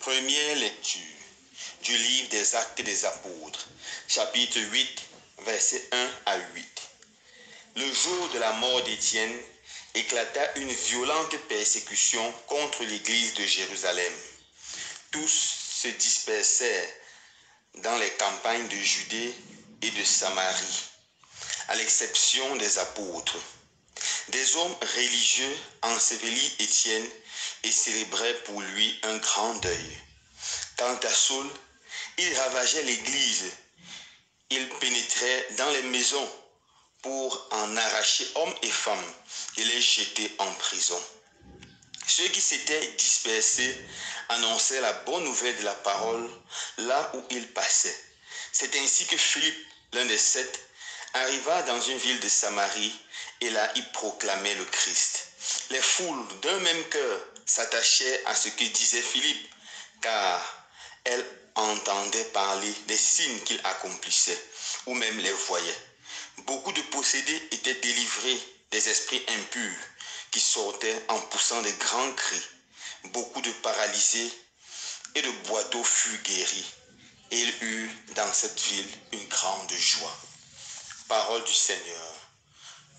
Première lecture du livre des Actes des Apôtres, chapitre 8, versets 1 à 8. Le jour de la mort d'Étienne, éclata une violente persécution contre l'église de Jérusalem. Tous se dispersèrent dans les campagnes de Judée et de Samarie, à l'exception des apôtres. Des hommes religieux ensevelirent Étienne et célébraient pour lui un grand deuil. Quant à Saul, il ravageait l'église. Il pénétrait dans les maisons pour en arracher hommes et femmes et les jeter en prison. Ceux qui s'étaient dispersés annonçaient la bonne nouvelle de la parole là où ils passaient. C'est ainsi que Philippe, l'un des 7, arriva dans une ville de Samarie et là il proclamait le Christ. Les foules d'un même cœur s'attachaient à ce que disait Philippe, car elles entendaient parler des signes qu'il accomplissait, ou même les voyaient. Beaucoup de possédés étaient délivrés des esprits impurs qui sortaient en poussant de grands cris. Beaucoup de paralysés et de boiteux furent guéris. Et il eut dans cette ville une grande joie. Parole du Seigneur.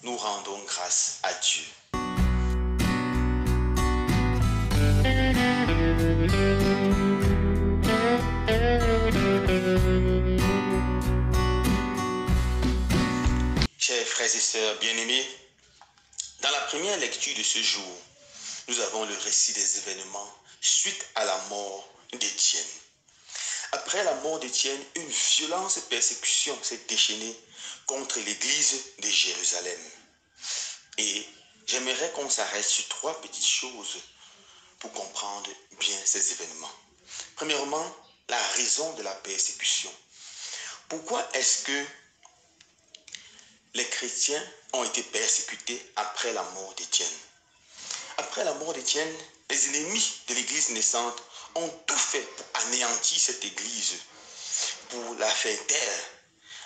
Nous rendons grâce à Dieu. Chers frères et sœurs bien-aimés, dans la première lecture de ce jour, nous avons le récit des événements suite à la mort d'Étienne. Après la mort d'Étienne, une violente persécution s'est déchaînée contre l'église de Jérusalem. Et j'aimerais qu'on s'arrête sur 3 petites choses pour comprendre bien ces événements. Premièrement, la raison de la persécution. Pourquoi est-ce que les chrétiens ont été persécutés après la mort d'Étienne? Après la mort d'Étienne, les ennemis de l'église naissante ont tout fait pour anéantir cette église, pour la faire taire,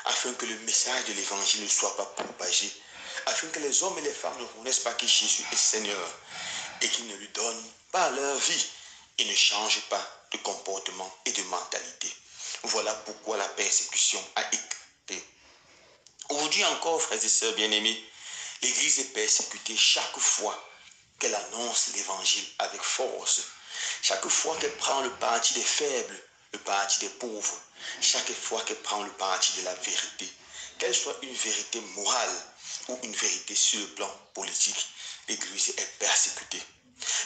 afin que le message de l'évangile ne soit pas propagé, afin que les hommes et les femmes ne reconnaissent pas que Jésus est Seigneur et qu'ils ne lui donnent pas leur vie et ne changent pas de comportement et de mentalité. Voilà pourquoi la persécution a éclaté. Aujourd'hui encore, frères et sœurs bien-aimés, l'église est persécutée chaque fois qu'elle annonce l'évangile avec force. Chaque fois qu'elle prend le parti des faibles, le parti des pauvres, chaque fois qu'elle prend le parti de la vérité, qu'elle soit une vérité morale ou une vérité sur le plan politique, l'église est persécutée.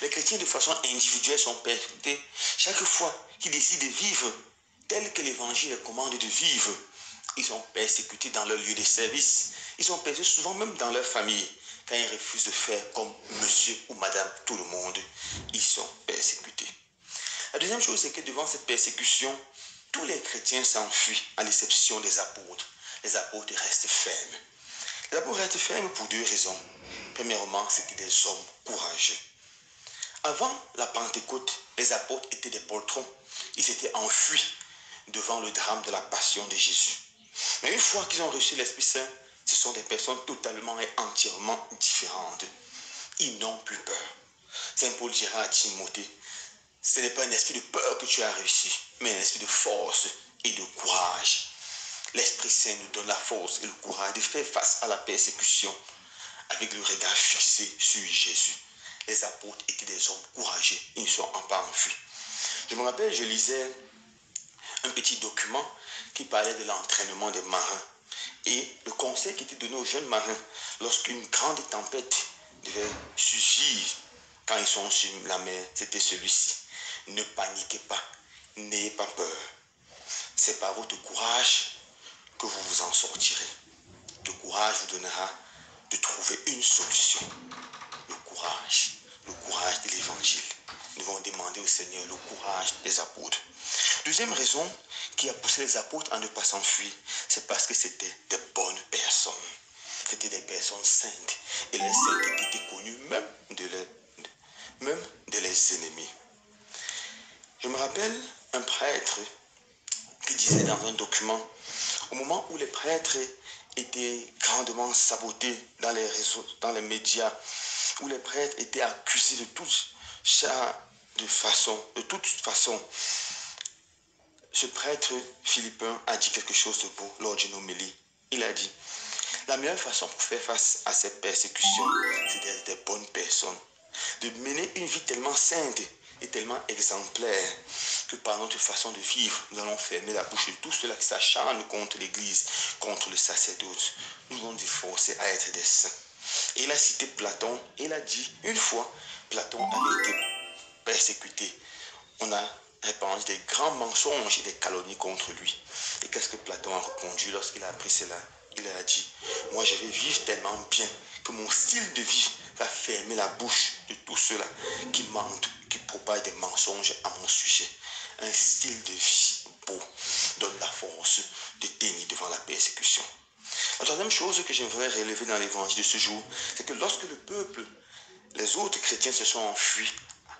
Les chrétiens de façon individuelle sont persécutés chaque fois qu'ils décident de vivre tel que l'évangile les commande de vivre. Ils sont persécutés dans leur lieu de service. Ils sont persécutés souvent même dans leur famille. Quand ils refusent de faire comme monsieur ou madame tout le monde, ils sont persécutés. La deuxième chose, c'est que devant cette persécution, tous les chrétiens s'enfuient à l'exception des apôtres. Les apôtres restent fermes. Les apôtres restent fermes pour 2 raisons. Premièrement, c'était des hommes courageux. Avant la Pentecôte, les apôtres étaient des poltrons. Ils s'étaient enfuis devant le drame de la passion de Jésus. Mais une fois qu'ils ont reçu l'Esprit Saint, ce sont des personnes totalement et entièrement différentes. Ils n'ont plus peur. Saint Paul dira à Timothée, ce n'est pas un esprit de peur que tu as réussi, mais un esprit de force et de courage. L'Esprit Saint nous donne la force et le courage de faire face à la persécution avec le regard fixé sur Jésus. Les apôtres étaient des hommes courageux, ils ne sont pas enfuis. Je me rappelle, je lisais un petit document qui parlait de l'entraînement des marins. Et le conseil qui était donné aux jeunes marins lorsqu'une grande tempête devait surgir quand ils sont sur la mer, c'était celui-ci. Ne paniquez pas, n'ayez pas peur. C'est par votre courage que vous vous en sortirez. Le courage vous donnera de trouver une solution. Le courage de l'évangile. Nous devons demander au Seigneur le courage des apôtres. Deuxième raison qui a poussé les apôtres à ne pas s'enfuir, c'est parce que c'était des bonnes personnes. C'était des personnes saintes. Et les saints étaient connus même de leurs ennemis. Je me rappelle un prêtre qui disait dans un document, au moment où les prêtres était grandement saboté dans les réseaux, dans les médias, où les prêtres étaient accusés de toute façon. Ce prêtre philippin a dit quelque chose de beau lors d'une homélie. Il a dit, la meilleure façon pour faire face à ces persécutions, c'est d'être des bonnes personnes, de mener une vie tellement sainte et tellement exemplaire que par notre façon de vivre, nous allons fermer la bouche de tous ceux-là qui s'acharnent contre l'Église, contre le sacerdoce. Nous allons nous efforcer à être des saints. Et il a cité Platon, et il a dit, une fois, Platon avait été persécuté. On a répandu des grands mensonges et des calomnies contre lui. Et qu'est-ce que Platon a répondu lorsqu'il a appris cela? Il a dit, moi je vais vivre tellement bien que mon style de vie va fermer la bouche de tous ceux-là qui mentent, qui propagent des mensonges à mon sujet. Un style de vie beau donne la force de tenir devant la persécution. La troisième chose que j'aimerais relever dans l'évangile de ce jour, c'est que lorsque le peuple, les autres chrétiens se sont enfuis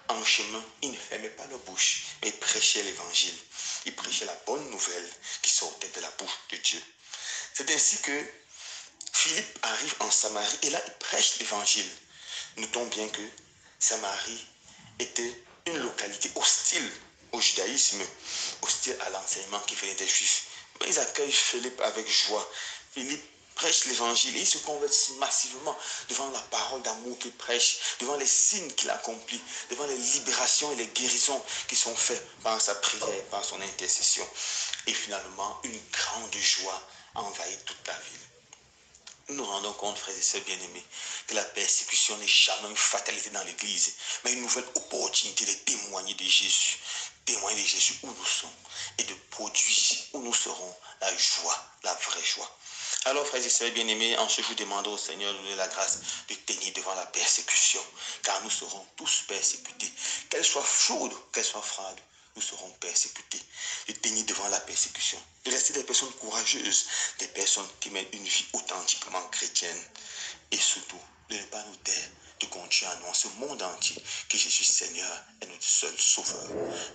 en chemin, ils ne fermaient pas leur bouche, mais ils prêchaient l'évangile. Ils prêchaient la bonne nouvelle qui sortait de la bouche de Dieu. C'est ainsi que Philippe arrive en Samarie et là il prêche l'évangile. Notons bien que Samarie était une localité hostile au judaïsme, hostile à l'enseignement qui venait des Juifs. Mais ils accueillent Philippe avec joie. Philippe prêche l'évangile et il se convertit massivement devant la parole d'amour qu'il prêche, devant les signes qu'il accomplit, devant les libérations et les guérisons qui sont faites par sa prière, par son intercession. Et finalement, une grande joie envahit toute la ville. Nous nous rendons compte, frères et sœurs bien-aimés, que la persécution n'est jamais une fatalité dans l'Église, mais une nouvelle opportunité de témoigner de Jésus où nous sommes et de produire où nous serons la joie, la vraie joie. Alors, frères et sœurs bien-aimés, en ce jour, demandons au Seigneur de nous donner la grâce de tenir devant la persécution, car nous serons tous persécutés, qu'elle soit chaude, qu'elle soit froide. Nous serons persécutés, de tenir devant la persécution, de rester des personnes courageuses, des personnes qui mènent une vie authentiquement chrétienne et surtout de ne pas nous taire, de continuer à annoncer au monde entier que Jésus Seigneur est notre seul sauveur.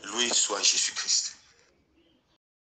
Loué soit Jésus-Christ.